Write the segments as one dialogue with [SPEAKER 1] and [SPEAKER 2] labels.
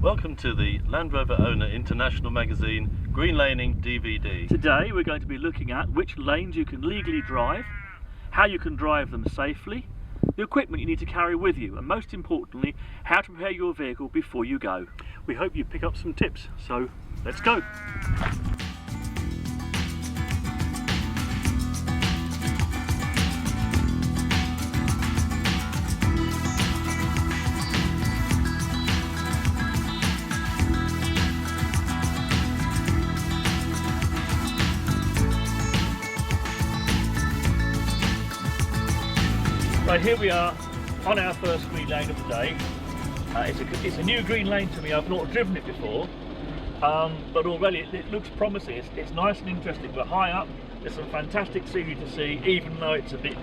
[SPEAKER 1] Welcome to the Land Rover Owner International Magazine Greenlaning DVD.
[SPEAKER 2] Today we're going to be looking at which lanes you can legally drive, how you can drive them safely, the equipment you need to carry with you, and most importantly, how to prepare your vehicle before you go. We hope you pick up some tips, so let's go. Right, here we are on our first green lane of the day. It's a new green lane to me. I've not driven it before, but already it looks promising. It's nice and interesting. We're high up. There's some fantastic scenery to see, even though it's a bit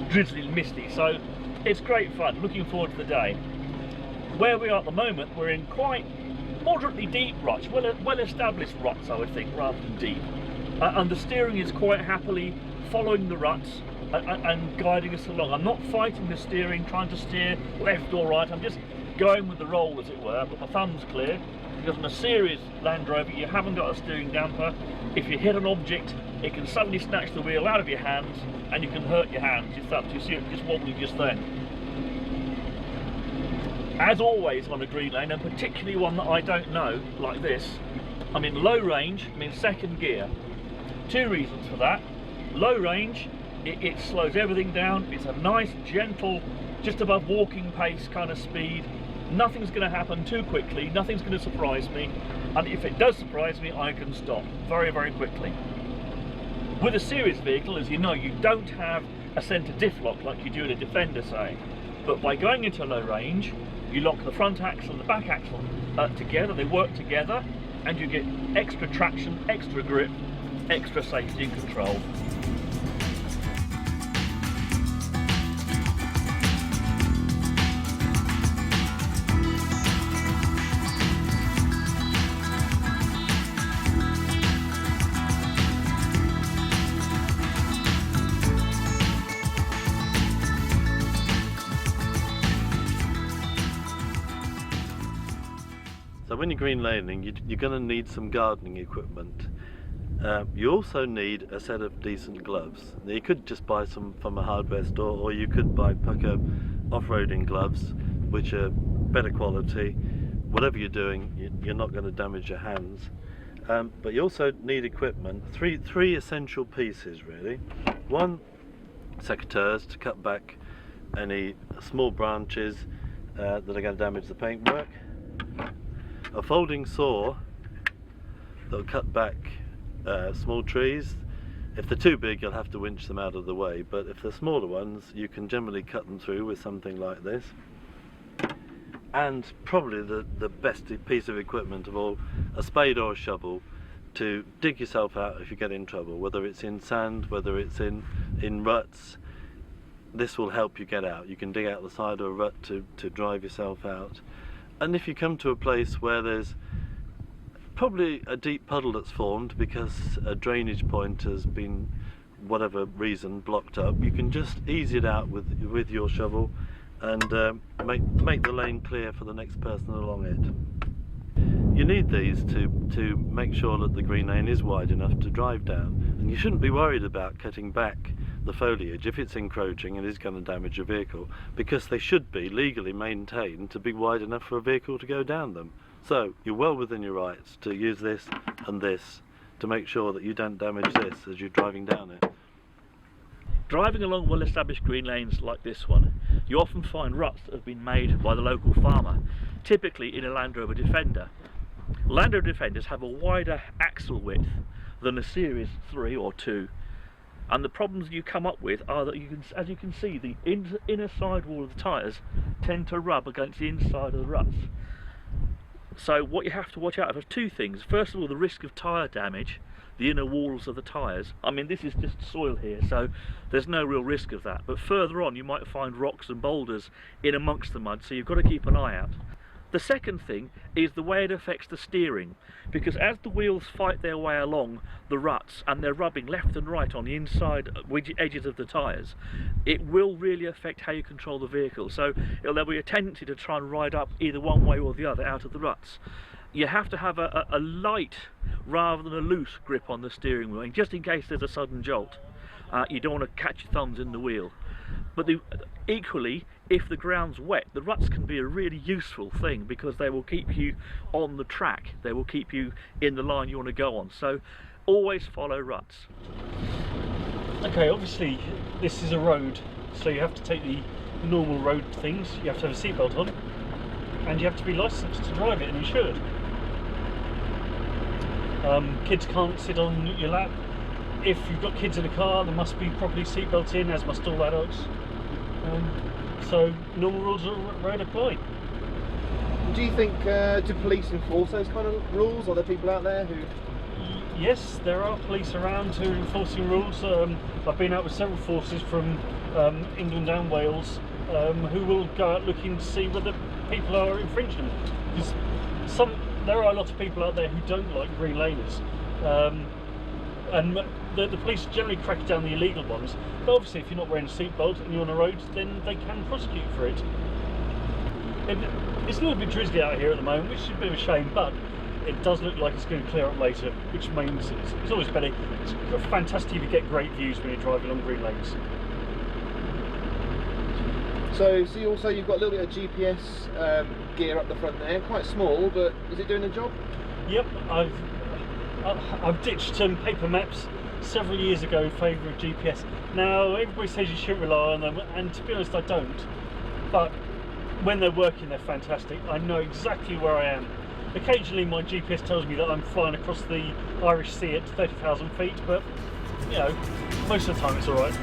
[SPEAKER 2] drizzly and misty. So it's great fun. Looking forward to the day. Where we are at the moment, we're in quite moderately deep ruts, well-established ruts, I would think, rather than deep. And the steering is quite happily following the ruts and guiding us along. I'm not fighting the steering, trying to steer left or right. I'm just going with the roll, as it were, but my thumb's clear, because on a serious Land Rover you haven't got a steering damper. If you hit an object, it can suddenly snatch the wheel out of your hands and you can hurt your hands, your thumbs. You see it just wobbling just then. As always on a green lane, and particularly one that I don't know, like this, I'm in low range, I'm in second gear. Two reasons for that. Low range, it slows everything down. It's a nice, gentle, just above walking pace kind of speed. Nothing's going to happen too quickly, nothing's going to surprise me, and if it does surprise me, I can stop very, very quickly. With a serious vehicle, as you know, you don't have a centre diff lock like you do in a Defender, say, but by going into low range, you lock the front axle and the back axle together, they work together, and you get extra traction, extra grip, extra safety and control.
[SPEAKER 1] So when you're green laning, you're going to need some gardening equipment. You also need a set of decent gloves. Now, you could just buy some from a hardware store, or you could buy Pucker off-roading gloves, which are better quality. Whatever you're doing, you're not going to damage your hands. But you also need equipment. Three essential pieces, really. One, secateurs to cut back any small branches that are going to damage the paintwork. A folding saw that will cut back small trees. If they're too big, you'll have to winch them out of the way, but if they're smaller ones, you can generally cut them through with something like this. And probably the best piece of equipment of all, a spade or a shovel to dig yourself out if you get in trouble, whether it's in sand, whether it's in ruts. This will help you get out. You can dig out the side of a rut to drive yourself out. And if you come to a place where there's probably a deep puddle that's formed because a drainage point has been, whatever reason, blocked up, you can just ease it out with your shovel and make the lane clear for the next person along it. You need these to make sure that the green lane is wide enough to drive down, and you shouldn't be worried about cutting back the foliage if it's encroaching and is going to damage a vehicle, because they should be legally maintained to be wide enough for a vehicle to go down them. So you're well within your rights to use this and this to make sure that you don't damage this as you're driving down it.
[SPEAKER 2] Driving along well-established green lanes like this one, you often find ruts that have been made by the local farmer, typically in a Land Rover Defender. Land Rover Defenders have a wider axle width than a Series 3 or 2. And the problems you come up with are that as you can see, the inner sidewall of the tyres tend to rub against the inside of the ruts. So what you have to watch out for are two things. First of all, the risk of tyre damage, the inner walls of the tyres. I mean, this is just soil here, so there's no real risk of that. But further on, you might find rocks and boulders in amongst the mud, so you've got to keep an eye out. The second thing is the way it affects the steering, because as the wheels fight their way along the ruts and they're rubbing left and right on the inside edges of the tyres, it will really affect how you control the vehicle. So there'll be a tendency to try and ride up either one way or the other out of the ruts. You have to have a light rather than a loose grip on the steering wheel, just in case there's a sudden jolt. You don't want to catch your thumbs in the wheel. But equally, if the ground's wet, the ruts can be a really useful thing, because they will keep you on the track, they will keep you in the line you want to go on. So always follow ruts.
[SPEAKER 3] Okay, obviously this is a road, so you have to take the normal road things. You have to have a seatbelt on, and you have to be licensed to drive it and insured. Kids can't sit on your lap. If you've got kids in a car, they must be properly seatbelt in, as must all adults. So normal rules of the road apply.
[SPEAKER 4] Do you think, do police enforce those kind of rules? Are there people out there who...
[SPEAKER 3] Yes, there are police around who are enforcing rules. I've been out with several forces from England and Wales who will go out looking to see whether people are infringing. Because there are a lot of people out there who don't like green laners. And the police generally crack down the illegal ones, but obviously if you're not wearing a seatbelt and you're on a road, then they can prosecute for it. It's a little bit drizzly out here at the moment, which is a bit of a shame, but it does look like it's going to clear up later, which means it's always better. It's fantastic if you get great views when you're driving along green lanes.
[SPEAKER 4] So you've got a little bit of GPS gear up the front there, quite small, but is it doing the job?
[SPEAKER 3] Yep, I've ditched paper maps several years ago in favour of GPS. Now everybody says you shouldn't rely on them, and to be honest I don't, but when they're working they're fantastic. I know exactly where I am. Occasionally my GPS tells me that I'm flying across the Irish Sea at 30,000 feet, but you know, most of the time it's alright.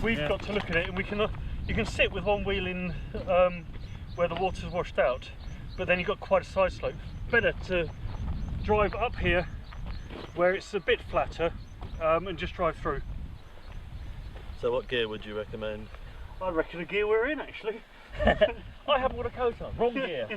[SPEAKER 3] We've got to look at it, and you can sit with one wheel in where the water's washed out, but then you've got quite a side slope. Better to drive up here where it's a bit flatter and just drive through.
[SPEAKER 1] So what gear would you recommend?
[SPEAKER 3] I reckon the gear we're in, actually.
[SPEAKER 2] I haven't got a coat on, wrong gear.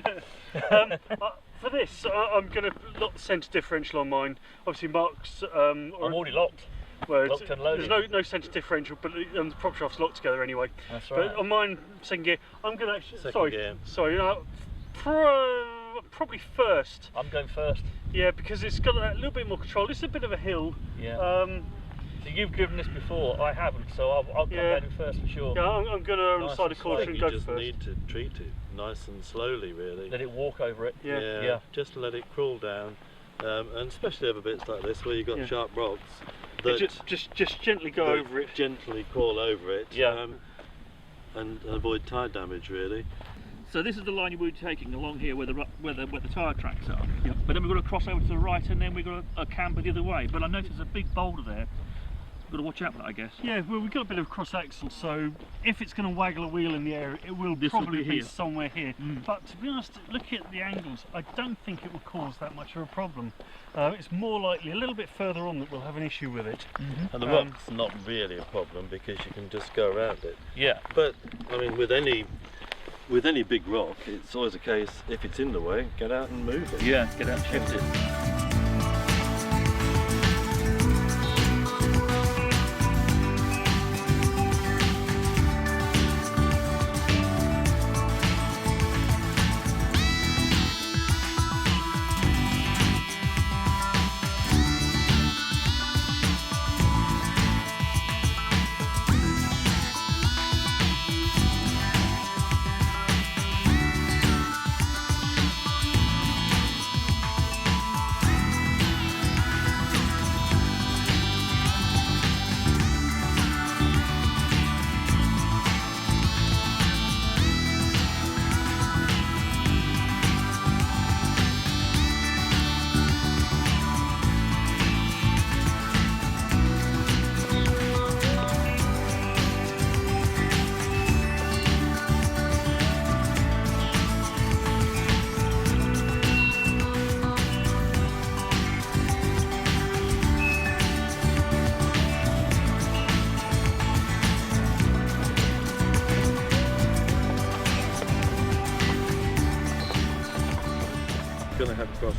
[SPEAKER 3] For this, I'm going to lock the centre differential on mine. Obviously Mark's... I'm
[SPEAKER 2] already locked.
[SPEAKER 3] Well,
[SPEAKER 2] locked and loaded.
[SPEAKER 3] There's no centre differential, but the prop shaft's locked together anyway.
[SPEAKER 2] That's right.
[SPEAKER 3] But on mine, second gear, I'm going to actually...
[SPEAKER 1] Second gear.
[SPEAKER 3] Sorry, probably first.
[SPEAKER 2] I'm going first.
[SPEAKER 3] Yeah, because it's got a little bit more control. It's a bit of a hill.
[SPEAKER 2] Yeah. So you've driven this before, I haven't, so I'll come down in first for sure.
[SPEAKER 3] Yeah, I'm going to on the side of caution and go
[SPEAKER 1] first. You
[SPEAKER 3] first.
[SPEAKER 1] just need to treat it nice and slowly, really.
[SPEAKER 2] Let it walk over it.
[SPEAKER 3] Yeah.
[SPEAKER 1] Just let it crawl down, and especially over bits like this where you've got sharp rocks. That
[SPEAKER 3] just gently go over it.
[SPEAKER 1] Gently crawl over it.
[SPEAKER 2] Yeah.
[SPEAKER 1] And avoid tyre damage, really.
[SPEAKER 2] So this is the line you would be taking along here where the tyre tracks are. Yep. But then we've got to cross over to the right, and then we've got a camber the other way. But I noticed there's a big boulder there. We've got to watch out for that, I guess.
[SPEAKER 3] Yeah, well, we've got a bit of cross axle, so if it's going to waggle a wheel in the air, it will probably be somewhere here. But to be honest, looking at the angles, I don't think it will cause that much of a problem. It's more likely a little bit further on that we'll have an issue with it.
[SPEAKER 1] And the rock's not really a problem because you can just go around it.
[SPEAKER 2] Yeah.
[SPEAKER 1] But I mean, with any big rock, it's always a case, if it's in the way, get out and move it.
[SPEAKER 2] Yeah, get out and shift it.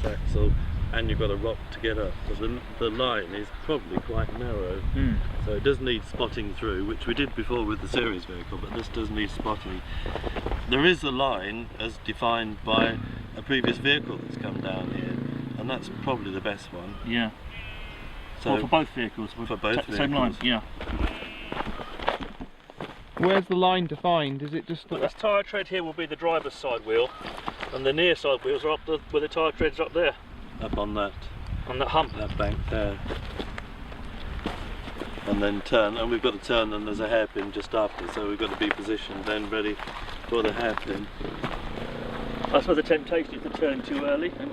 [SPEAKER 1] axle, and you've got a rock to get up. So the line is probably quite narrow. So it does need spotting through, which we did before with the series vehicle, but this does need spotting. There is a line as defined by a previous vehicle that's come down here, and that's probably the best one.
[SPEAKER 2] Yeah.
[SPEAKER 1] So
[SPEAKER 2] Well, for both vehicles.
[SPEAKER 1] for both vehicles.
[SPEAKER 2] Same line. Yeah.
[SPEAKER 4] Where's the line defined? Is it just
[SPEAKER 2] Well, this tyre tread here will be the driver's side wheel, and the near side wheels are up where the tyre tread's up there,
[SPEAKER 1] Up on that
[SPEAKER 2] hump.
[SPEAKER 1] that bank there. And then turn, and we've got to turn, and there's a hairpin just after, so we've got to be positioned then ready for the hairpin.
[SPEAKER 2] I suppose the temptation is to turn too early and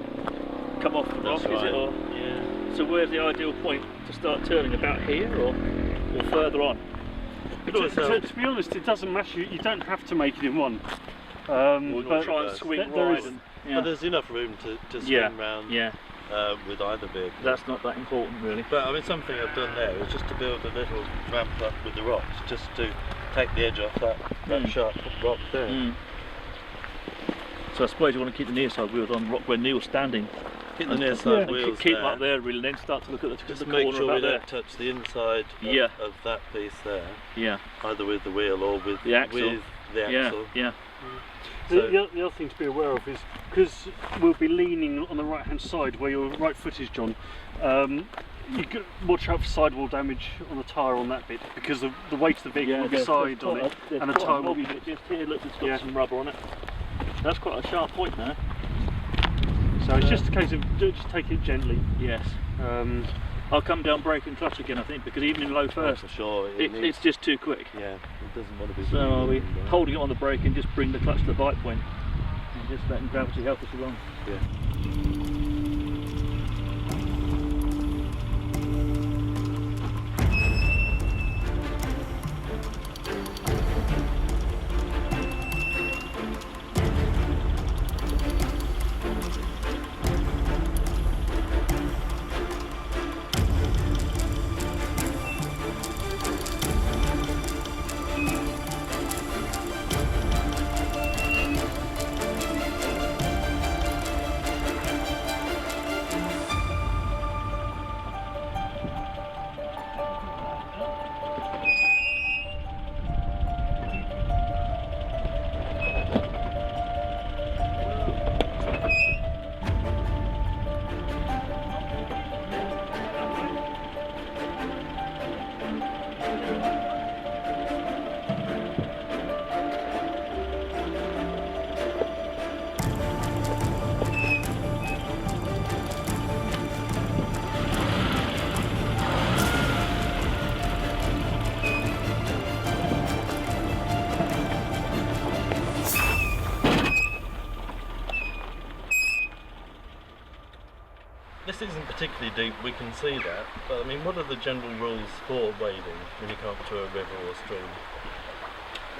[SPEAKER 2] come off the rock,
[SPEAKER 1] That's
[SPEAKER 2] is it?
[SPEAKER 1] right.
[SPEAKER 2] Or,
[SPEAKER 1] Yeah.
[SPEAKER 2] so where's the ideal point to start turning? About here or further on?
[SPEAKER 3] To be honest, it doesn't matter. You don't have to make it in one.
[SPEAKER 2] We'll
[SPEAKER 3] but
[SPEAKER 2] try and swing
[SPEAKER 3] there
[SPEAKER 2] right.
[SPEAKER 3] is-
[SPEAKER 2] And,
[SPEAKER 1] But there's enough room to swing
[SPEAKER 2] yeah,
[SPEAKER 1] round
[SPEAKER 2] yeah.
[SPEAKER 1] with either vehicle.
[SPEAKER 2] That's not that important, really.
[SPEAKER 1] But I mean, something I've done there is just to build a little ramp up with the rocks, just to take the edge off that sharp rock there.
[SPEAKER 2] So I suppose you want to keep the near side wheels on the rock where Neil's standing.
[SPEAKER 1] Keep the near side
[SPEAKER 2] And
[SPEAKER 1] wheels
[SPEAKER 2] keep
[SPEAKER 1] there.
[SPEAKER 2] up there, really, then start to look at the
[SPEAKER 1] Just
[SPEAKER 2] corner
[SPEAKER 1] make sure
[SPEAKER 2] about
[SPEAKER 1] we
[SPEAKER 2] there.
[SPEAKER 1] don't touch the inside
[SPEAKER 2] Yeah.
[SPEAKER 1] of that piece there,
[SPEAKER 2] Yeah,
[SPEAKER 1] either with the wheel or with
[SPEAKER 2] The axle.
[SPEAKER 1] With the
[SPEAKER 2] yeah,
[SPEAKER 1] axle.
[SPEAKER 2] yeah.
[SPEAKER 1] So-
[SPEAKER 3] The other thing to be aware of is, because we'll be leaning on the right hand side where your right foot is, John, you got watch out for sidewall damage on the tyre on that bit, because the weight of the vehicle will decide on it, and the tyre will be...
[SPEAKER 2] Just here, look, it's got
[SPEAKER 3] Yeah.
[SPEAKER 2] some rubber on it. That's quite a sharp point now.
[SPEAKER 3] So it's just a case of just take it gently.
[SPEAKER 2] Yes. I'll come down brake and clutch again, I think, because even in low
[SPEAKER 1] Oh,
[SPEAKER 2] first,
[SPEAKER 1] for sure,
[SPEAKER 2] it's just too quick.
[SPEAKER 1] yeah, it doesn't want to be.
[SPEAKER 2] So are we
[SPEAKER 1] moving,
[SPEAKER 2] holding it on the brake and just bring the clutch to the bite point, and just letting gravity help us along.
[SPEAKER 1] Yeah. This isn't particularly deep, we can see that, but I mean, what are the general rules for wading when you come to a river or stream?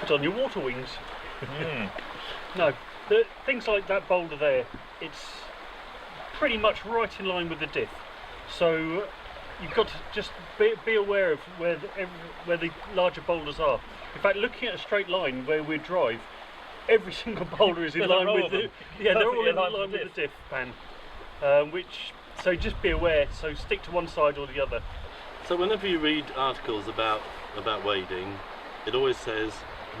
[SPEAKER 3] Put on your water wings. No, things like that boulder there, it's pretty much right in line with the diff. So you've got to just be aware of where the larger boulders are. In fact, looking at a straight line where we drive, every single boulder is in line with the they're all in line with the diff pan. So just be aware. So stick to one side or the other.
[SPEAKER 1] So whenever you read articles about wading, it always says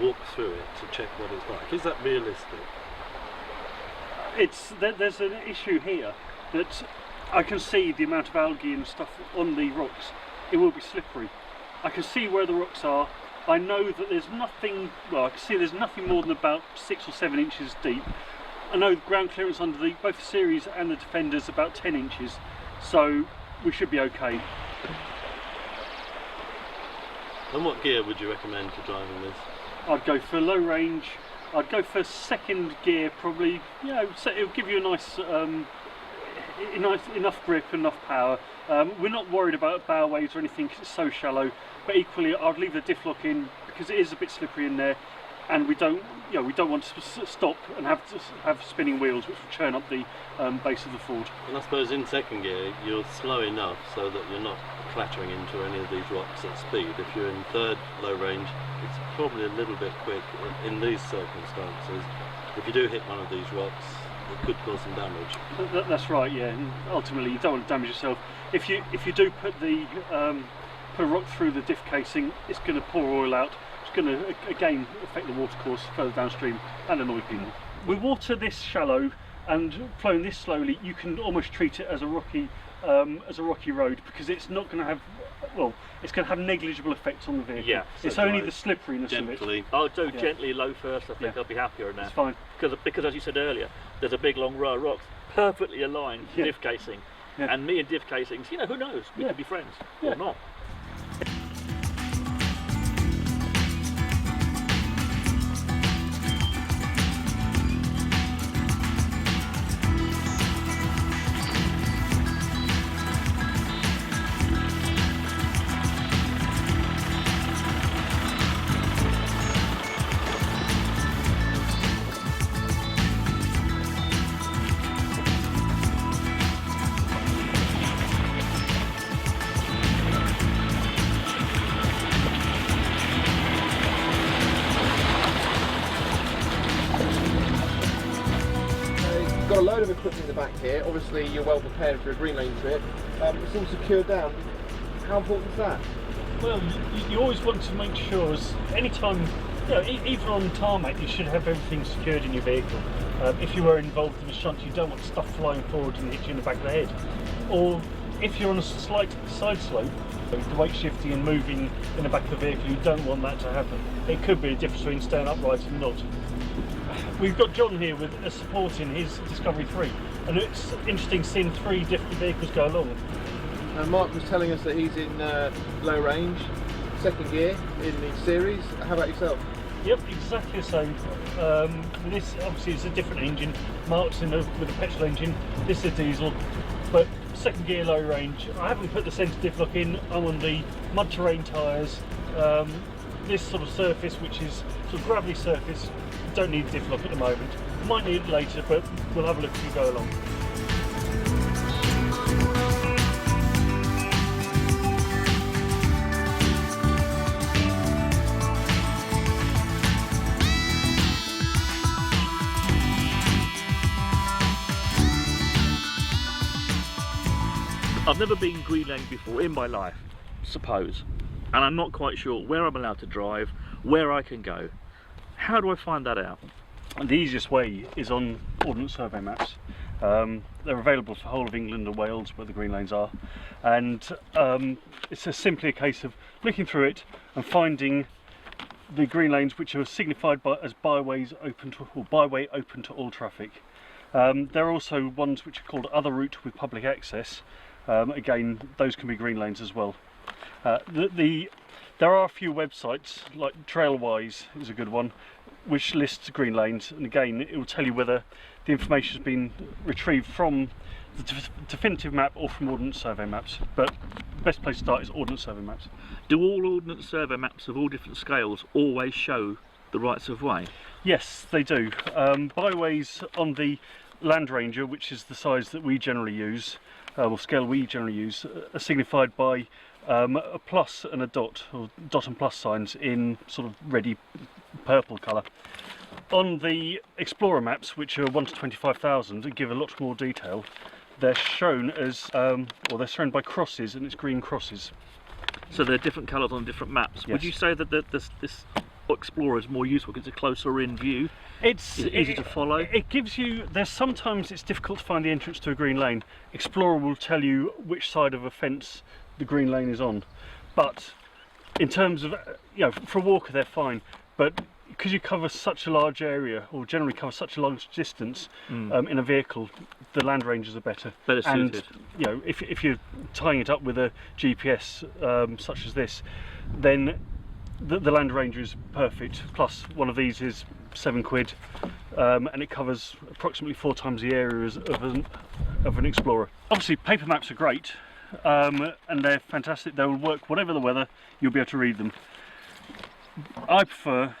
[SPEAKER 1] walk through it to check what it's like. Is that realistic?
[SPEAKER 3] There's an issue here that I can see the amount of algae and stuff on the rocks. It will be slippery. I can see where the rocks are. I know that there's nothing. Well, I can see there's nothing more than about 6 or 7 inches deep. I know the ground clearance under both the series and the Defender's about 10 inches, so we should be okay.
[SPEAKER 1] And what gear would you recommend for driving this?
[SPEAKER 3] I'd go for low range. I'd go for second gear, probably. You know, so it'll give you a nice, enough grip, enough power. We're not worried about bow waves or anything 'cause it's so shallow. But equally, I'd leave the diff lock in because it is a bit slippery in there, and we don't want to stop and have spinning wheels, which will churn up the base of the Ford.
[SPEAKER 1] And I suppose in second gear you're slow enough so that you're not clattering into any of these rocks at speed. If you're in third low range, it's probably a little bit quick in these circumstances. If you do hit one of these rocks, it could cause some damage.
[SPEAKER 3] That's right, yeah. And ultimately, you don't want to damage yourself. If you do put the put a rock through the diff casing, it's going to pour oil out. It's going to again affect the water course further downstream and annoy people. With water this shallow and flowing this slowly, you can almost treat it as a rocky road, because it's not going to have, well, it's going to have negligible effects on the vehicle.
[SPEAKER 2] Yeah,
[SPEAKER 3] it's only the slipperiness
[SPEAKER 1] Gently.
[SPEAKER 3] of it.
[SPEAKER 2] I'll do gently low first. I think I'll be happier in that.
[SPEAKER 3] It's fine.
[SPEAKER 2] Because as you said earlier, there's a big long row of rocks perfectly aligned to diff casing.
[SPEAKER 3] Yeah.
[SPEAKER 2] And me and diff casings, you know, who knows? We could be friends or not.
[SPEAKER 4] Got a load of equipment in the back here. Obviously, you're well prepared for a Greenlane trip. It's all secured down. How important is that?
[SPEAKER 3] Well, you always want to make sure, anytime, you know, even on tarmac, you should have everything secured in your vehicle. If you were involved in a shunt, you don't want stuff flying forward and hit you in the back of the head. Or if you're on a slight side slope, the weight shifting and moving in the back of the vehicle, you don't want that to happen. It could be a difference between staying upright and not. We've got John here with a support in his Discovery 3, and it's interesting seeing 3 different vehicles go along.
[SPEAKER 4] Mark was telling us that he's in low range, second gear in the series. How about yourself?
[SPEAKER 3] Yep, exactly the same. This obviously is a different engine. Mark's with a petrol engine. This is a diesel, but second gear, low range. I haven't put the centre diff lock in. I'm on the mud terrain tyres. This sort of surface, which is sort of gravelly surface, don't need a diff lock at the moment. Might need it later, but we'll have a look as we go along.
[SPEAKER 2] I've never been Greenlaning before in my life, suppose, and I'm not quite sure where I'm allowed to drive, where I can go. How do I find that out?
[SPEAKER 3] And the easiest way is on Ordnance Survey maps. They're available for the whole of England and Wales, where the Green Lanes are, and it's simply a case of looking through it and finding the Green Lanes which are signified as byways open to, or byway open to all traffic. There are also ones which are called other route with public access. Again, those can be Green Lanes as well. There are a few websites, like Trailwise is a good one, which lists Green Lanes, and again it will tell you whether the information has been retrieved from the definitive map or from Ordnance Survey maps, but the best place to start is Ordnance Survey maps.
[SPEAKER 2] Do all Ordnance Survey maps of all different scales always show the rights of way?
[SPEAKER 3] Yes, they do. Byways on the Land Ranger, which is the size that we generally use, or scale we generally use, are signified by a plus and a dot, or dot and plus signs in sort of reddy purple colour. On the Explorer maps, which are 1 to 25,000 and give a lot more detail, they're shown as, or they're shown by crosses, and it's green crosses.
[SPEAKER 2] So they're different colours on different maps.
[SPEAKER 3] Yes.
[SPEAKER 2] Would you say that this Explorer is more useful because it's a closer in view? Is it easy to follow?
[SPEAKER 3] It gives you, sometimes it's difficult to find the entrance to a green lane. Explorer will tell you which side of a fence the green lane is on, but in terms of, you know, for a walker they're fine, but because you cover such a large area, or generally cover such a large distance in a vehicle, the Land Rangers are better
[SPEAKER 2] suited.
[SPEAKER 3] And you know, if you're tying it up with a GPS such as this, then the Land Ranger is perfect. Plus one of these is £7, and it covers approximately 4 times the area of an Explorer. Obviously paper maps are great, and they're fantastic. They will work whatever the weather, you'll be able to read them. I prefer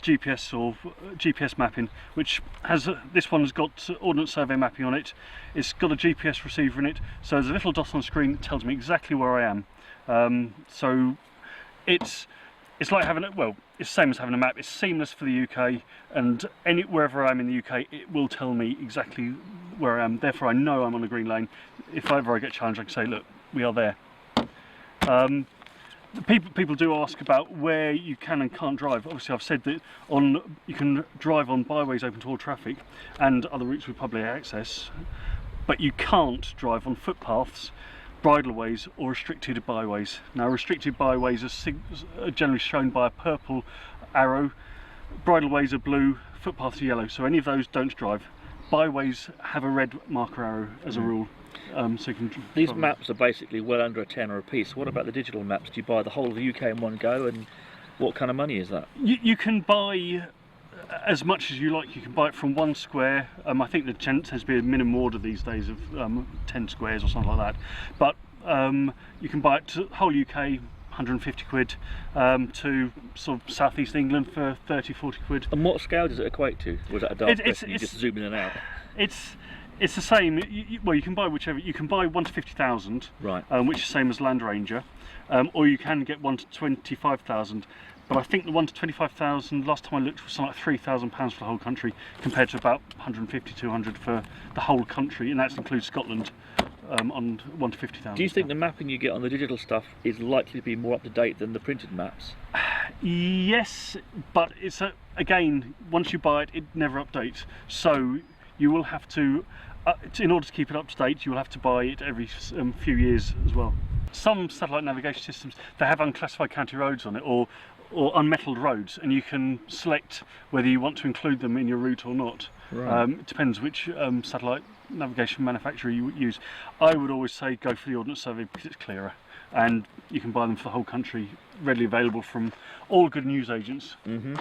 [SPEAKER 3] GPS or GPS mapping, which has this one's got Ordnance Survey mapping on it. It's got a GPS receiver in it, so there's a little dot on screen that tells me exactly where I am. So it's it's like having well, it's the same as having a map. It's seamless for the UK, and wherever I am in the UK, it will tell me exactly where I am. Therefore, I know I'm on a green lane. If ever I get challenged, I can say, look, we are there. People do ask about where you can and can't drive. Obviously, I've said that you can drive on byways open to all traffic and other routes with public access, but you can't drive on footpaths, bridleways or restricted byways. Now, restricted byways are generally shown by a purple arrow, bridleways are blue, footpaths are yellow, so any of those don't drive. Byways have a red marker arrow as a rule. So you can
[SPEAKER 2] These maps are basically well under a tenner a piece. What about the digital maps? Do you buy the whole of the UK in one go, and what kind of money is that?
[SPEAKER 3] You can buy as much as you like. You can buy it from one square. I think the tends to be a minimum order these days of 10 squares or something like that. But you can buy it to whole UK, 150 quid, to sort of southeast England for 30, 40 quid.
[SPEAKER 2] And what scale does it equate to? Was that a dark question? You just zoom in and out?
[SPEAKER 3] It's the same. Well, you can buy whichever. You can buy 1 to 50,000,
[SPEAKER 2] right?
[SPEAKER 3] Which is the same as Land Ranger, or you can get 1 to 25,000. But I think the 1 to 25,000, last time I looked, was something like £3,000 for the whole country, compared to about 150, 200 for the whole country, and that includes Scotland, on 1 to 50,000.
[SPEAKER 2] Do you think the mapping you get on the digital stuff is likely to be more up to date than the printed maps?
[SPEAKER 3] Yes, but it's again, once you buy it, it never updates. So you will have to, in order to keep it up to date, you will have to buy it every few years as well. Some satellite navigation systems, they have unclassified county roads on it, or unmetalled roads, and you can select whether you want to include them in your route or not.
[SPEAKER 2] Right.
[SPEAKER 3] It depends which satellite navigation manufacturer you use. I would always say go for the Ordnance Survey because it's clearer, and you can buy them for the whole country, readily available from all good news agents.
[SPEAKER 2] Mm-hmm.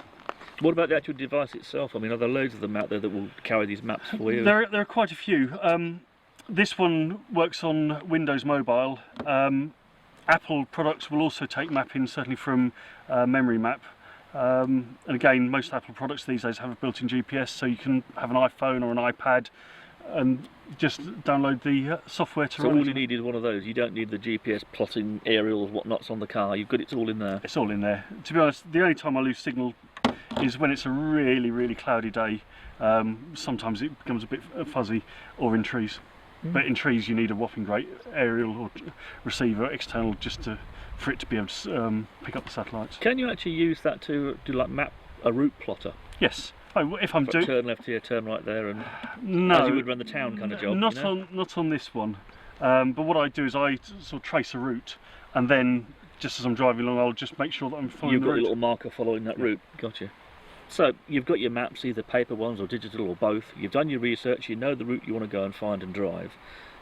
[SPEAKER 2] What about the actual device itself? I mean, are there loads of them out there that will carry these maps for you?
[SPEAKER 3] There are quite a few. This one works on Windows Mobile. Apple products will also take mapping, certainly from Memory Map. And again, most Apple products these days have a built-in GPS, so you can have an iPhone or an iPad and just download the software to run.
[SPEAKER 2] So all you need is one of those. You don't need the GPS plotting aerials, whatnot's on the car. You've got it's all in there.
[SPEAKER 3] It's all in there. To be honest, the only time I lose signal is when it's a really, really cloudy day. Sometimes it becomes a bit fuzzy, or in trees. But in trees you need a whopping great aerial or receiver external just for it to be able to pick up the satellites.
[SPEAKER 2] Can you actually use that to like map a route plotter?
[SPEAKER 3] Yes. If I'm doing
[SPEAKER 2] turn left here, turn right there, and
[SPEAKER 3] no,
[SPEAKER 2] as you would run the town kind of job.
[SPEAKER 3] Not on this one. But what I do is I sort of trace a route, and then just as I'm driving along, I'll just make sure that I'm following the route.
[SPEAKER 2] You've got a little marker following that route. Gotcha. So you've got your maps, either paper ones or digital or both. You've done your research, you know the route you want to go and find and drive.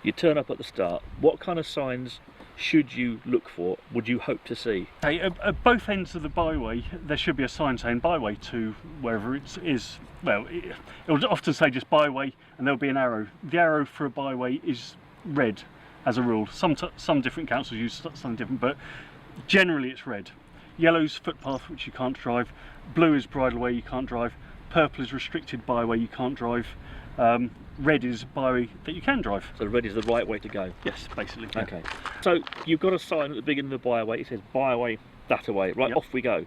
[SPEAKER 2] You turn up at the start. What kind of signs should you look for, would you hope to see?
[SPEAKER 3] Okay, at both ends of the byway there should be a sign saying byway to wherever it is. Well, it will often say just byway, and there'll be an arrow. The arrow for a byway is red as a rule. Some different councils use something different, but generally it's red. Yellow's footpath, which you can't drive. Blue is bridleway, you can't drive. Purple is restricted byway, you can't drive. Red is byway that you can drive.
[SPEAKER 2] So red is the right way to go?
[SPEAKER 3] Yes, basically. Yeah.
[SPEAKER 2] Okay. So you've got a sign at the beginning of the byway, it says byway that away. Right,
[SPEAKER 3] yep.
[SPEAKER 2] Off we go.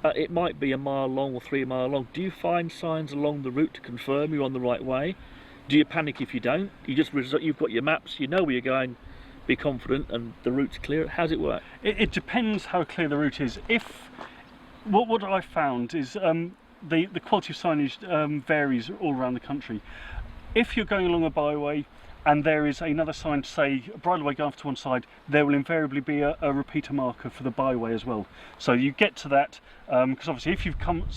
[SPEAKER 2] It might be a mile long or 3 mile long. Do you find signs along the route to confirm you're on the right way? Do you panic if you don't? You've got your maps, you know where you're going, be confident, and the route's clear. How's it work?
[SPEAKER 3] It depends how clear the route is. What I found is the quality of signage varies all around the country. If you're going along a byway and there is another sign to say bridleway going off to one side, there will invariably be a repeater marker for the byway as well. So you get to that because obviously if you've come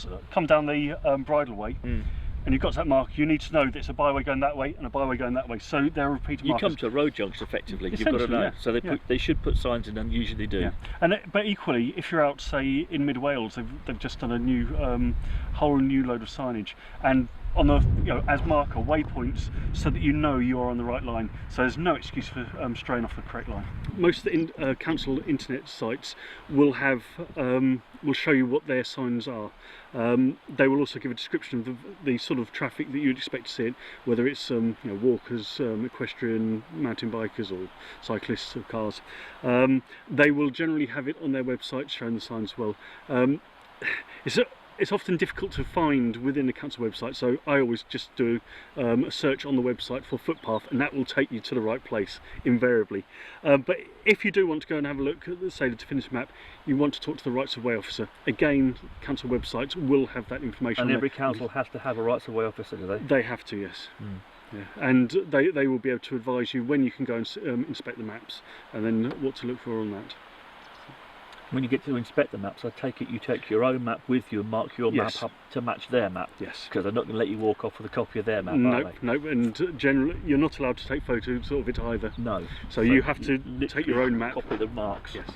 [SPEAKER 3] down the bridleway and you've got to that mark, you need to know that it's a byway going that way and a byway going that way. So there are repeater markers.
[SPEAKER 2] You come to a road junction effectively. You've got to know.
[SPEAKER 3] Yeah.
[SPEAKER 2] So they should put signs in, and usually do.
[SPEAKER 3] Yeah. But equally, if you're out, say in mid Wales, they've just done a new whole new load of signage, and on the as marker waypoints, so that you know you are on the right line. So there's no excuse for straying off the correct line. Most of the council internet sites will have will show you what their signs are. They will also give a description of the sort of traffic that you'd expect to see, whether it's walkers, equestrian, mountain bikers, or cyclists or cars. They will generally have it on their website showing the signs as well. It's often difficult to find within the council website, so I always just do a search on the website for footpath, and that will take you to the right place invariably. But if you do want to go and have a look at, say, the definitive map, you want to talk to the rights of way officer. Again, council websites will have that information.
[SPEAKER 2] And every council has to have a rights of way officer, do they?
[SPEAKER 3] They have to, yes. Yeah. And they will be able to advise you when you can go and inspect the maps, and then what to look for on that.
[SPEAKER 2] When you get to inspect the maps, I take it you take your own map with you and mark your map up to match their map.
[SPEAKER 3] Yes.
[SPEAKER 2] Because they're not going to let you walk off with a copy of their map,
[SPEAKER 3] No,
[SPEAKER 2] are they?
[SPEAKER 3] no, and generally you're not allowed to take photos of it either.
[SPEAKER 2] No.
[SPEAKER 3] So you have to take your own map.
[SPEAKER 2] Copy the marks.
[SPEAKER 3] Yes.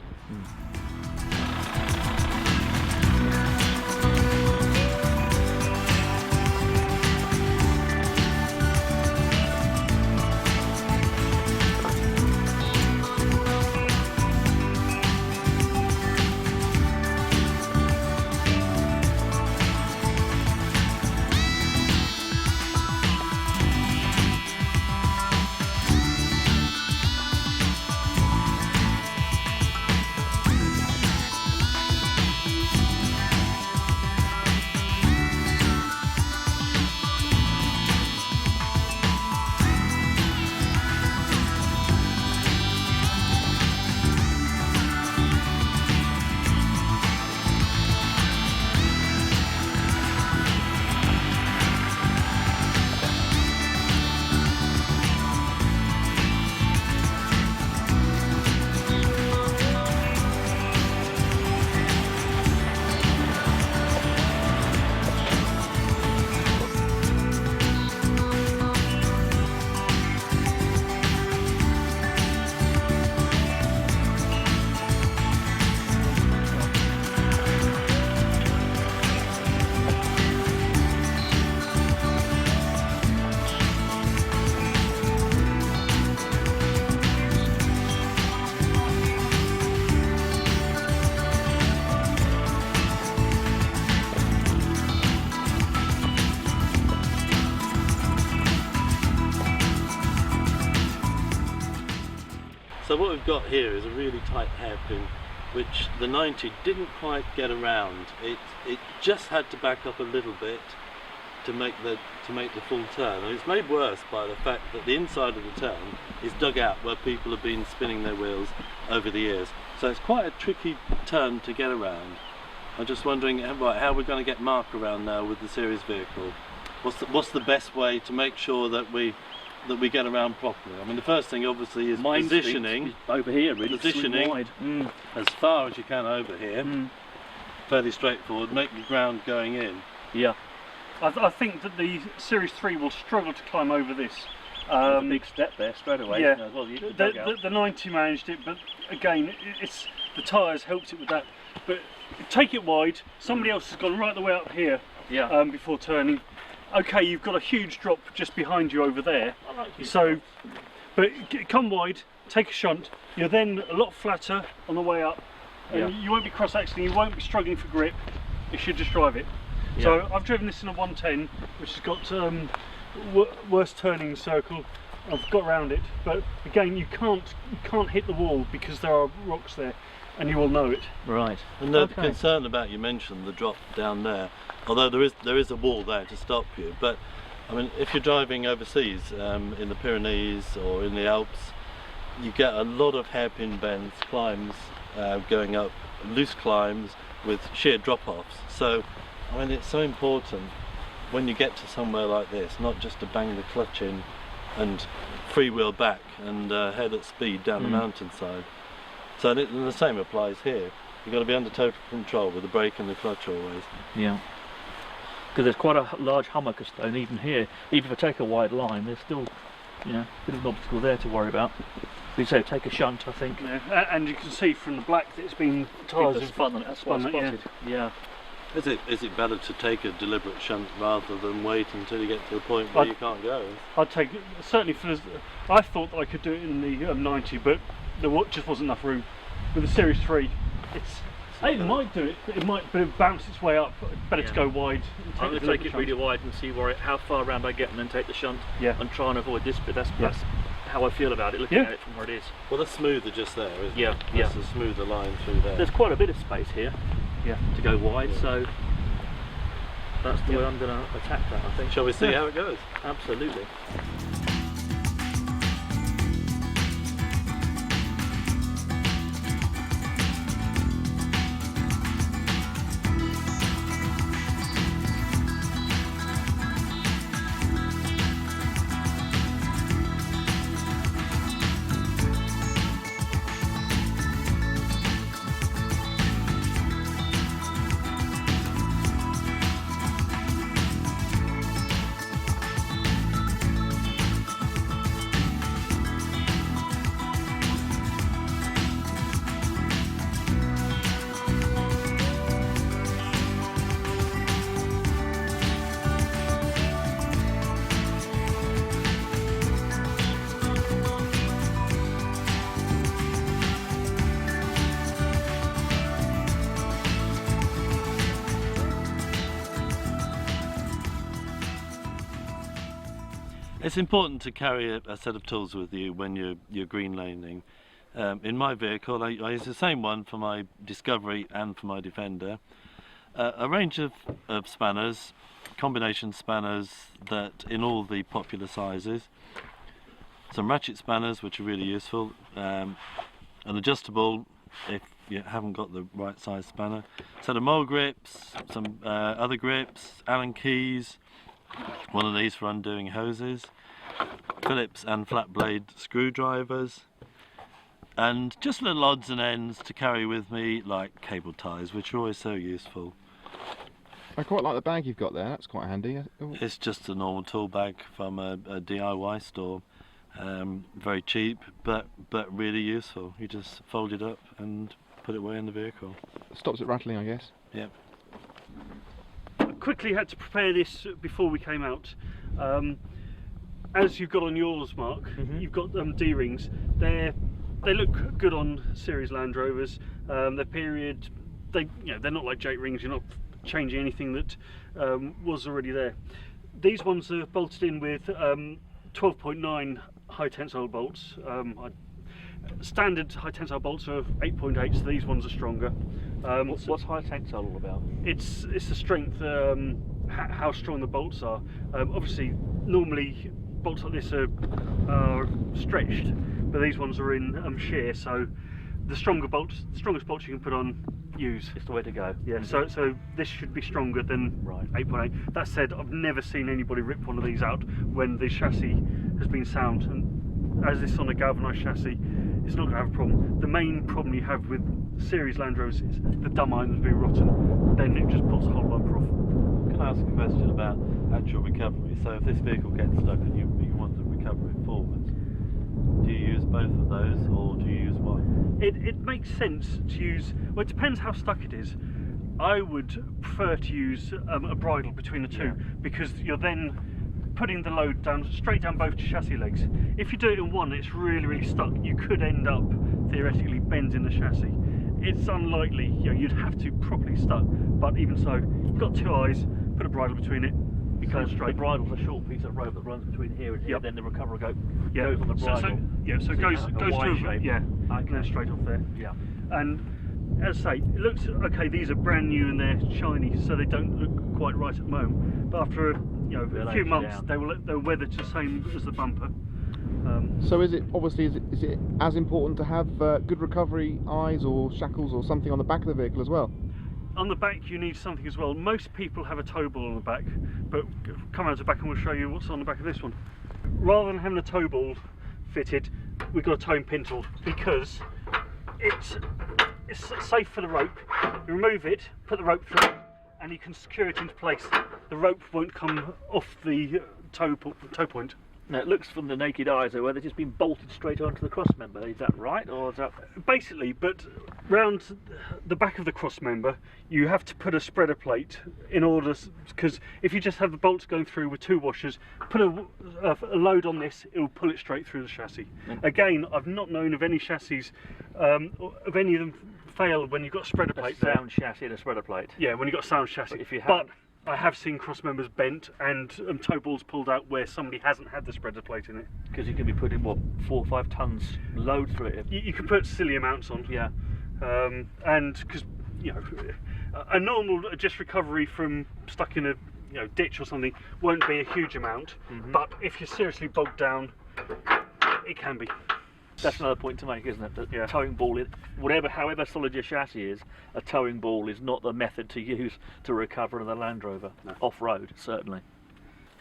[SPEAKER 1] So what we've got here is a really tight hairpin, which the 90 didn't quite get around. It just had to back up a little bit to make the full turn, and it's made worse by the fact that the inside of the turn is dug out where people have been spinning their wheels over the years. So it's quite a tricky turn to get around. I'm just wondering how we're going to get Mark around now with the series vehicle. What's the best way to make sure that we get around properly? I mean, the first thing obviously is positioning
[SPEAKER 2] over here, really.
[SPEAKER 1] Positioning
[SPEAKER 2] wide.
[SPEAKER 1] as far as you can over here. Fairly straightforward. Make the ground going in.
[SPEAKER 2] Yeah.
[SPEAKER 3] I think that the Series 3 will struggle to climb over this.
[SPEAKER 2] There's a big step there straight away.
[SPEAKER 3] Yeah.
[SPEAKER 2] Well,
[SPEAKER 3] The 90 managed it, but again, it's the tyres helped it with that. But take it wide. Somebody else has gone right the way up here.
[SPEAKER 2] Yeah.
[SPEAKER 3] Before turning. Okay, you've got a huge drop just behind you over there. So, but come wide, take a shunt. You're then a lot flatter on the way up, and you won't be cross-axling. You won't be struggling for grip. You should just drive it.
[SPEAKER 2] Yeah.
[SPEAKER 3] So I've driven this in a 110, which has got worse turning circle. I've got around it, but again, you can't hit the wall because there are rocks there, and you will know it.
[SPEAKER 2] Right.
[SPEAKER 1] And the concern about, you mentioned the drop down there, although there is a wall there to stop you, but I mean, if you're driving overseas in the Pyrenees or in the Alps, you get a lot of hairpin bends, climbs going up, loose climbs with sheer drop-offs. So I mean, it's so important when you get to somewhere like this, not just to bang the clutch in and freewheel back and head at speed down the mountainside. So the same applies here. You've got to be under total control with the brake and the clutch always.
[SPEAKER 2] Yeah. Because there's quite a large hummock of stone even here. Even if I take a wide line, there's still, a bit of an obstacle there to worry about. So you say take a shunt, I think.
[SPEAKER 3] Yeah. And you can see from the black that it's been tyres have
[SPEAKER 2] spun. That's what I spotted. Yeah.
[SPEAKER 1] Is it better to take a deliberate shunt rather than wait until you get to a point where you can't go?
[SPEAKER 3] I'd take it, certainly for I thought that I could do it in the 90, but there just wasn't enough room. With the Series 3, it might do it, but it might bounce its way up. Better to go wide.
[SPEAKER 2] I'm going to take it really wide and see how far around I get, and then take the shunt and try and avoid this bit. That's how I feel about it, looking at it from where it is.
[SPEAKER 1] Well, that's smoother just there, isn't it?
[SPEAKER 2] Yeah.
[SPEAKER 1] That's a smoother line through there.
[SPEAKER 2] There's quite a bit of space here to go wide, so that's the way I'm going to attack that, I think.
[SPEAKER 1] Shall we see how it goes?
[SPEAKER 2] Absolutely.
[SPEAKER 1] It's important to carry a set of tools with you when you're greenlaning. In my vehicle, I use the same one for my Discovery and for my Defender. A range of spanners, combination spanners that in all the popular sizes. Some ratchet spanners which are really useful. An adjustable if you haven't got the right size spanner. Set of mole grips, some other grips, Allen keys. One of these for undoing hoses, Phillips and flat blade screwdrivers, and just little odds and ends to carry with me, like cable ties, which are always so useful.
[SPEAKER 4] I quite like the bag you've got there, that's quite handy.
[SPEAKER 1] It's just a normal tool bag from a DIY store. Very cheap, but really useful. You just fold it up and put it away in the vehicle.
[SPEAKER 4] Stops it rattling, I guess.
[SPEAKER 1] Yep.
[SPEAKER 3] Quickly had to prepare this before we came out. As you've got on yours, Mark, you've got D-rings. They look good on series Land Rovers. They're period. They're not like Jake rings. You're not changing anything that was already there. These ones are bolted in with 12.9 high tensile bolts. Standard high tensile bolts are 8.8, so these ones are stronger.
[SPEAKER 2] What's high tensile all about?
[SPEAKER 3] It's the strength, how strong the bolts are. Obviously, normally bolts like this are stretched, but these ones are in shear. So the strongest bolts you can put on, use.
[SPEAKER 2] It's the way to go.
[SPEAKER 3] Yeah. So this should be stronger than 8.8. That said, I've never seen anybody rip one of these out when the chassis has been sound, and as it's on a galvanised chassis, it's not going to have a problem. The main problem you have with series Land Rovers is the dumb iron's been rotten, then it just pulls the whole bumper off.
[SPEAKER 1] Can I ask a question about actual recovery? So if this vehicle gets stuck and you want to recover it forwards, do you use both of those or do you use one?
[SPEAKER 3] It makes sense to use, well, it depends how stuck it is. I would prefer to use a bridle between the two, because you're then putting the load down straight down both chassis legs. If you do it in one, it's really stuck. You could end up theoretically bending the chassis. It's unlikely, you'd have to properly stuck, but even so, you've got two eyes, put a bridle between it, you come straight.
[SPEAKER 2] The bridle's a short piece of rope that runs between here and here, then the recovery goes on the bridle.
[SPEAKER 3] So it goes
[SPEAKER 2] Y
[SPEAKER 3] to
[SPEAKER 2] shape.
[SPEAKER 3] and then straight off there.
[SPEAKER 2] Yeah.
[SPEAKER 3] And as I say, it looks okay. These are brand new and they're shiny, so they don't look quite right at the moment. But after a few months, they'll weather to the same as the bumper.
[SPEAKER 4] So is it as important to have good recovery eyes or shackles or something on the back of the vehicle as well?
[SPEAKER 3] On the back you need something as well. Most people have a tow ball on the back, but come around to the back and we'll show you what's on the back of this one. Rather than having a tow ball fitted, we've got a towing pintle, because it's safe for the rope. You remove it, put the rope through, and you can secure it into place. The rope won't come off the tow point.
[SPEAKER 2] Now it looks from the naked eye as though they've just been bolted straight onto the cross member. Is that right, or is that
[SPEAKER 3] Basically, but round the back of the cross member, you have to put a spreader plate in order, because if you just have the bolts going through with 2 washers, put a load on this, it will pull it straight through the chassis. Again, I've not known of any chassis, of any of them fail when you've got a spreader plate
[SPEAKER 2] a
[SPEAKER 3] there.
[SPEAKER 2] sound chassis and a spreader plate?
[SPEAKER 3] Yeah, when you've got a sound chassis.
[SPEAKER 2] But if you
[SPEAKER 3] But
[SPEAKER 2] haven't-
[SPEAKER 3] I have seen cross members bent and toe balls pulled out where somebody hasn't had the spreader plate in it.
[SPEAKER 2] Because you can be putting what, 4 or 5 tons load through it.
[SPEAKER 3] You can put silly amounts on.
[SPEAKER 2] Yeah.
[SPEAKER 3] And because a normal just recovery from stuck in a ditch or something won't be a huge amount, but if you're seriously bogged down, it can be.
[SPEAKER 2] That's another point to make, isn't it? That
[SPEAKER 3] Yeah.
[SPEAKER 2] towing ball, however solid your chassis is, a towing ball is not the method to use to recover in the Land Rover.
[SPEAKER 3] No.
[SPEAKER 2] Off-road, certainly.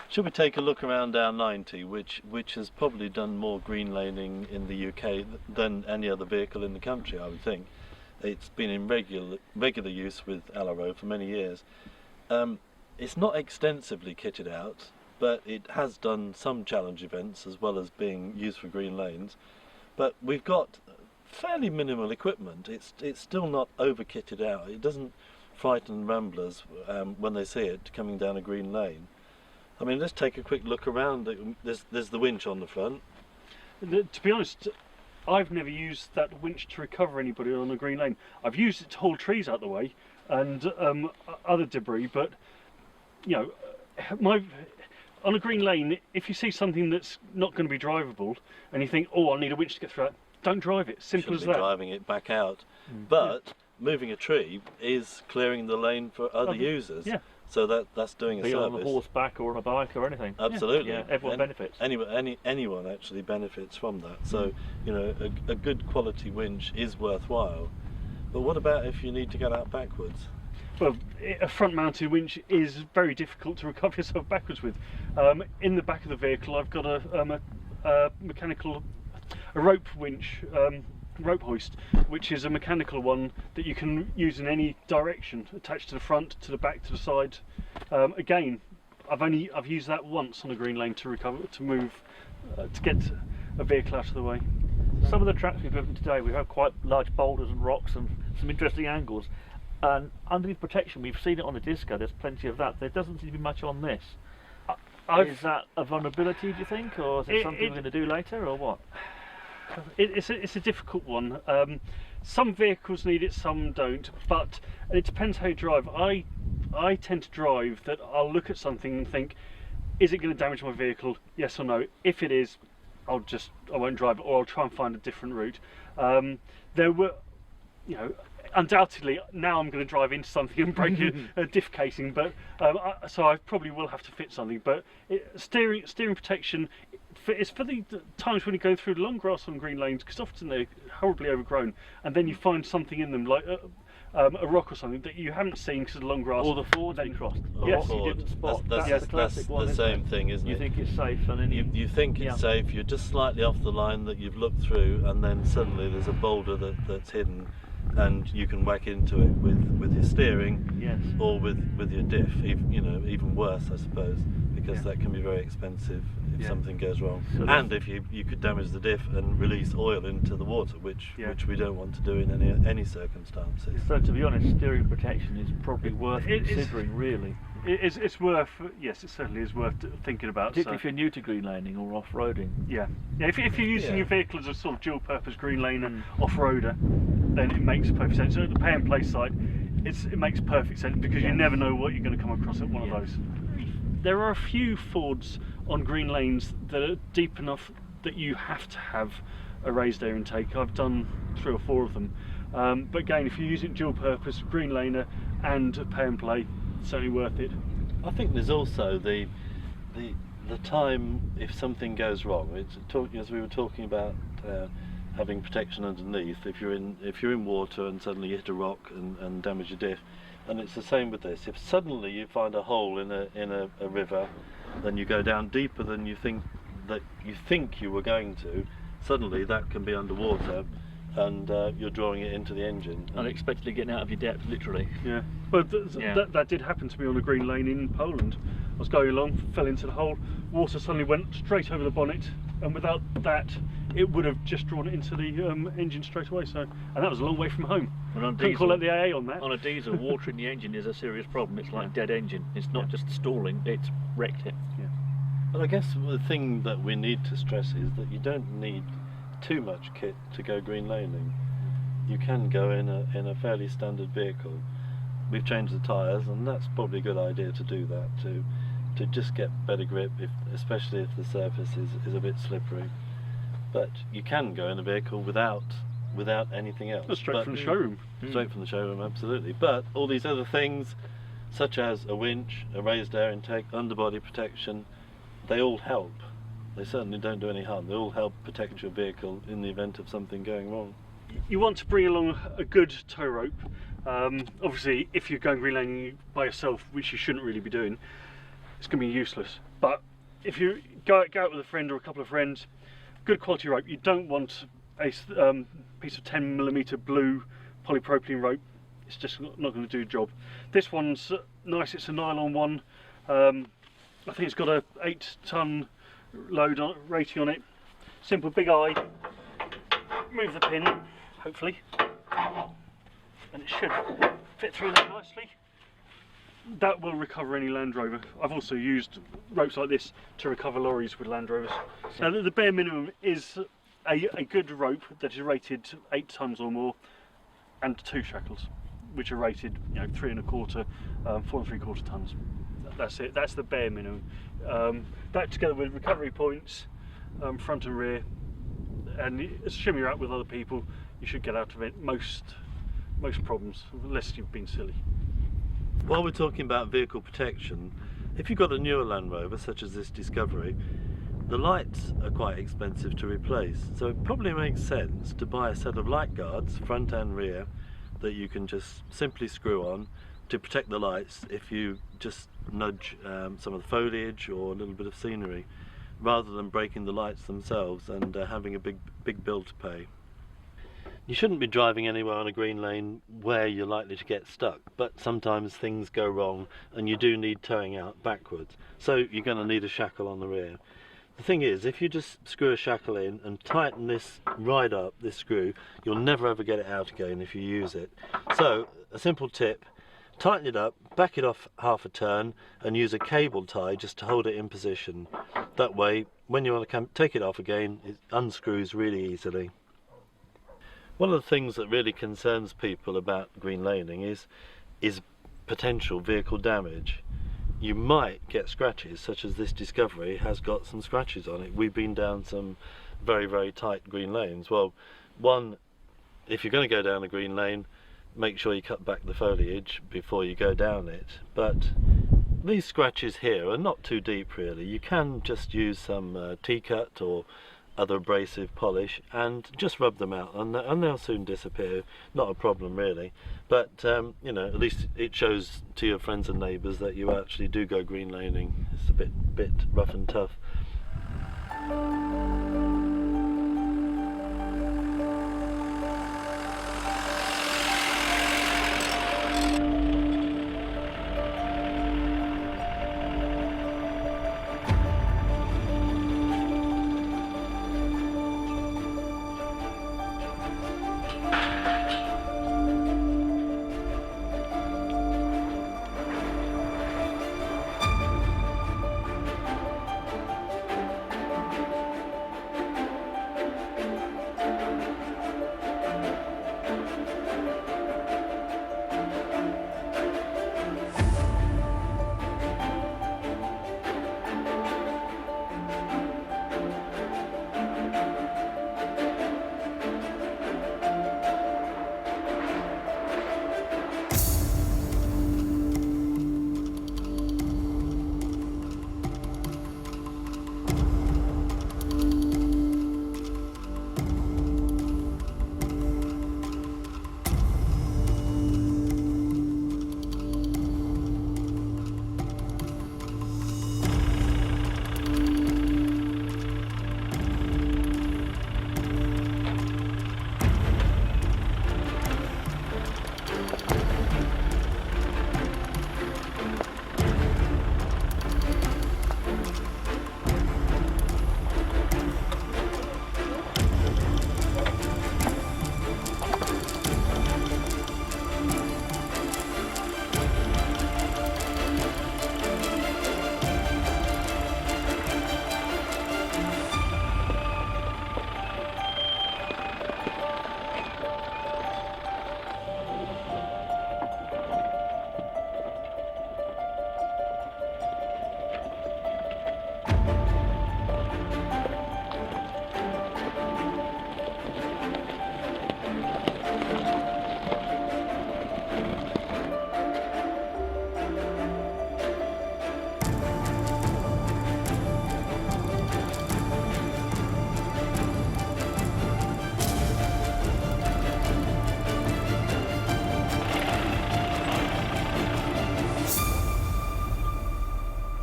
[SPEAKER 1] Should we take a look around our 90, which has probably done more green laning in the UK than any other vehicle in the country, I would think. It's been in regular use with Alaro for many years. It's not extensively kitted out, but it has done some challenge events as well as being used for green lanes. But we've got fairly minimal equipment. It's still not over kitted out. It doesn't frighten ramblers when they see it coming down a green lane. I mean, let's take a quick look around. There's the winch on the front.
[SPEAKER 3] To be honest, I've never used that winch to recover anybody on a green lane. I've used it to haul trees out the way and other debris, but on a green lane, if you see something that's not going to be drivable and you think, oh, I need a winch to get through that, don't drive it. Simple as
[SPEAKER 1] Shouldn't be
[SPEAKER 3] that.
[SPEAKER 1] driving it back out. But moving a tree is clearing the lane for other users.
[SPEAKER 3] Yeah.
[SPEAKER 1] So that's doing a
[SPEAKER 2] Be on a
[SPEAKER 1] service.
[SPEAKER 2] horseback or on a bike or anything.
[SPEAKER 1] Absolutely.
[SPEAKER 2] Yeah, everyone benefits.
[SPEAKER 1] Anyone actually benefits from that. So a good quality winch is worthwhile. But what about if you need to get out backwards?
[SPEAKER 3] Well, a front-mounted winch is very difficult to recover yourself backwards with. In the back of the vehicle, I've got a mechanical, a rope winch, rope hoist, which is a mechanical one that you can use in any direction, attached to the front, to the back, to the side. Again, I've used that once on a green lane to get a vehicle out of the way.
[SPEAKER 2] Some of the tracks we've driven today, we have quite large boulders and rocks and some interesting angles. And underneath protection, we've seen it on the Disco, there's plenty of that. There doesn't seem to be much on this. Is that a vulnerability, do you think? Or is it something we're going to do later, or what?
[SPEAKER 3] It's a difficult one. Some vehicles need it, some don't, but it depends how you drive. I tend to drive that I'll look at something and think, is it going to damage my vehicle? Yes or no? If it is, I won't drive it, or I'll try and find a different route. There were, undoubtedly now I'm going to drive into something and break a diff casing, but so I probably will have to fit something. But steering protection is for the times when you go through the long grass on green lanes, because often they're horribly overgrown, and then you find something in them like a rock or something that you haven't seen because of the long grass.
[SPEAKER 2] Or the ford's been crossed.
[SPEAKER 3] Yes,
[SPEAKER 2] you didn't spot.
[SPEAKER 1] That's
[SPEAKER 2] the classic one,
[SPEAKER 1] the
[SPEAKER 2] isn't
[SPEAKER 1] same
[SPEAKER 2] it?
[SPEAKER 1] thing, isn't
[SPEAKER 2] You
[SPEAKER 1] it?
[SPEAKER 2] think it's safe, and then
[SPEAKER 1] You think it's safe, you're just slightly off the line that you've looked through, and then suddenly there's a boulder that's hidden, and you can whack into it with your steering,
[SPEAKER 2] Yes.
[SPEAKER 1] or with your diff. Even worse, I suppose, because that can be very expensive if something goes wrong.
[SPEAKER 2] So
[SPEAKER 1] And if you could damage the diff and release oil into the water, which we don't want to do in any circumstances.
[SPEAKER 2] So to be honest, steering protection is probably worth considering, really.
[SPEAKER 3] It's worth, yes, it certainly is worth thinking about.
[SPEAKER 2] Particularly if you're new to green laning or off-roading.
[SPEAKER 3] Yeah. If you're using your vehicle as a sort of dual-purpose green laner off-roader, then it makes perfect sense. So at the pay-and-play site, it makes perfect sense because you never know what you're going to come across at one of those. There are a few fords on green lanes that are deep enough that you have to have a raised air intake. I've done 3 or 4 of them. But again, if you're using dual-purpose green laner and pay-and-play, certainly worth it.
[SPEAKER 1] I think there's also the time if something goes wrong. As we were talking about having protection underneath. If you're in water and suddenly you hit a rock and damage your diff, and it's the same with this. If suddenly you find a hole in a river, then you go down deeper than you think you were going to. Suddenly that can be underwater, and you're drawing it into the engine.
[SPEAKER 2] Unexpectedly getting out of your depth, literally.
[SPEAKER 3] Yeah. Well, that did happen to me on a green lane in Poland. was going along, fell into the hole, water suddenly went straight over the bonnet, and without that it would have just drawn it into the engine straight away. So, and that was a long way from home.
[SPEAKER 2] And on
[SPEAKER 3] Couldn't call out the AA on that.
[SPEAKER 2] On a diesel, water in the engine is a serious problem. It's like dead engine. It's not just stalling, it's wrecked it.
[SPEAKER 3] Yeah.
[SPEAKER 1] But I guess the thing that we need to stress is that you don't need too much kit to go greenlaning. You can go in a fairly standard vehicle. We've changed the tyres, and that's probably a good idea to do that, to just get better grip, especially if the surface is a bit slippery. But you can go in a vehicle without anything else.
[SPEAKER 3] Straight from the showroom.
[SPEAKER 1] Straight from the showroom, absolutely. But all these other things, such as a winch, a raised air intake, underbody protection, they all help. They certainly don't do any harm. They all help protect your vehicle in the event of something going wrong.
[SPEAKER 3] You want to bring along a good tow rope. Obviously, if you're going greenlaning by yourself, which you shouldn't really be doing, it's going to be useless. But if you go out with a friend or a couple of friends, good quality rope. You don't want a piece of 10mm blue polypropylene rope. It's just not going to do the job. This one's nice. It's a nylon one. I think it's got a 8-ton load rating on it. Simple big eye. Move the pin, hopefully, and it should fit through that nicely. That will recover any Land Rover. I've also used ropes like this to recover lorries with Land Rovers. Now the bare minimum is a good rope that is rated 8 tons or more, and 2 shackles, which are rated 3 1/4, 4 3/4 tons. That's it. That's the bare minimum. That together with recovery points, front and rear, and assuming you're out with other people, you should get out of it most problems, unless you've been silly.
[SPEAKER 1] While we're talking about vehicle protection, if you've got a newer Land Rover such as this Discovery, the lights are quite expensive to replace, so it probably makes sense to buy a set of light guards, front and rear, that you can just simply screw on to protect the lights if you just nudge some of the foliage or a little bit of scenery, rather than breaking the lights themselves and having a big bill to pay. You shouldn't be driving anywhere on a green lane where you're likely to get stuck, but sometimes things go wrong and you do need towing out backwards, so you're going to need a shackle on the rear. The thing is, if you just screw a shackle in and tighten this right up, this screw, you'll never ever get it out again if you use it. So a simple tip: tighten it up, back it off half a turn, and use a cable tie just to hold it in position. That way, when you want to take it off again, it unscrews really easily. One of the things that really concerns people about greenlaning is potential vehicle damage. You might get scratches, such as this Discovery has got some scratches on it. We've been down some very tight green lanes. Well, one, if you're going to go down a green lane, make sure you cut back the foliage before you go down it. But these scratches here are not too deep really. You can just use some T-cut or other abrasive polish and just rub them out, and they'll soon disappear. Not a problem really, but at least it shows to your friends and neighbours that you actually do go greenlaning. It's a bit rough and tough.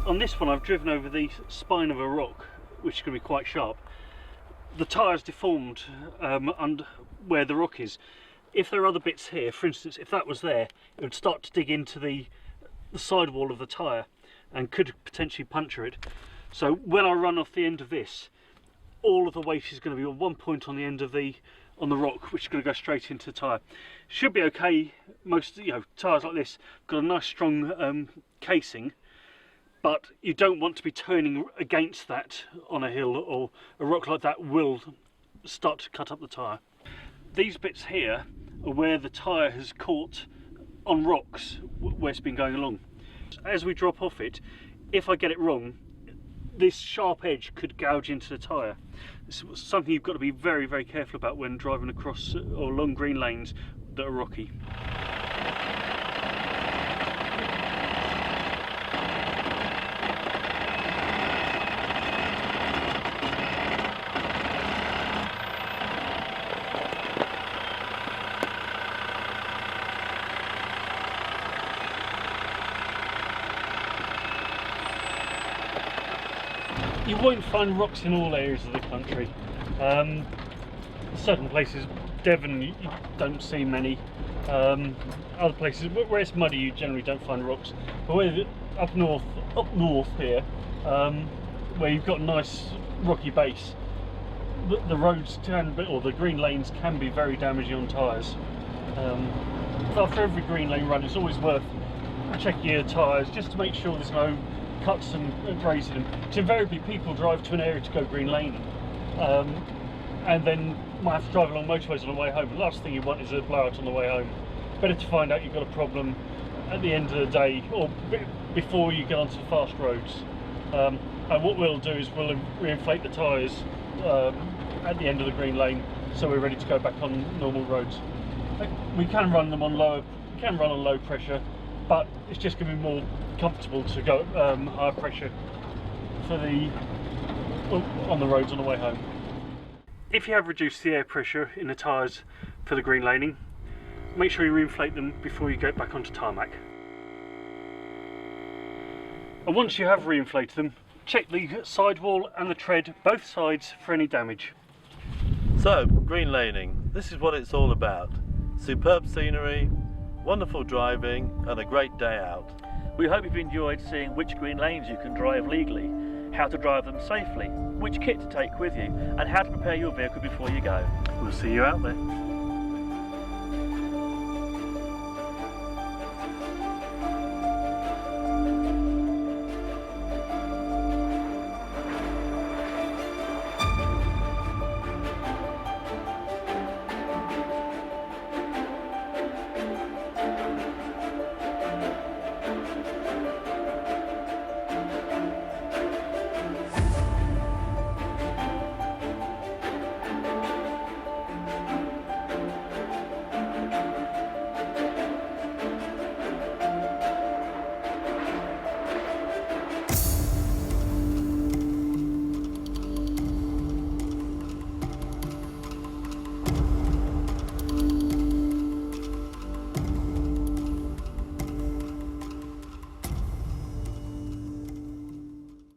[SPEAKER 3] on this one I've driven over the spine of a rock, which is going to be quite sharp. The tyre's deformed under where the rock is. If there are other bits here, for instance, if that was there, it would start to dig into the sidewall of the tyre and could potentially puncture it. So when I run off the end of this, all of the weight is going to be on one point on the end of the rock, which is going to go straight into the tyre. Should be okay. Most tyres like this got a nice strong casing, but you don't want to be turning against that on a hill, or a rock like that will start to cut up the tyre. These bits here are where the tyre has caught on rocks where it's been going along. As we drop off it, if I get it wrong, this sharp edge could gouge into the tyre. It's something you've got to be very, very careful about when driving across or along green lanes that are rocky. You won't find rocks in all areas of the country. Certain places, Devon, you don't see many. Other places where it's muddy, you generally don't find rocks. But up north here, where you've got a nice rocky base, the roads or the green lanes can be very damaging on tyres. After every green lane run, it's always worth checking your tyres just to make sure there's no cuts and grazing them. So invariably people drive to an area to go greenlaning, and then might have to drive along motorways on the way home. The last thing you want is a blowout on the way home. Better to find out you've got a problem at the end of the day, or before you get onto the fast roads. And what we'll do is we'll reinflate the tyres at the end of the green lane, so we're ready to go back on normal roads. We can run them on low pressure, but it's just going to be more comfortable to go higher pressure on the roads on the way home. If you have reduced the air pressure in the tyres for the green laning, make sure you reinflate them before you get back onto tarmac. And once you have reinflated them, check the sidewall and the tread, both sides, for any damage.
[SPEAKER 1] So, green laning, this is what it's all about. Superb scenery, wonderful driving, and a great day out.
[SPEAKER 2] We hope you've enjoyed seeing which green lanes you can drive legally, how to drive them safely, which kit to take with you, and how to prepare your vehicle before you go.
[SPEAKER 3] We'll see you out there.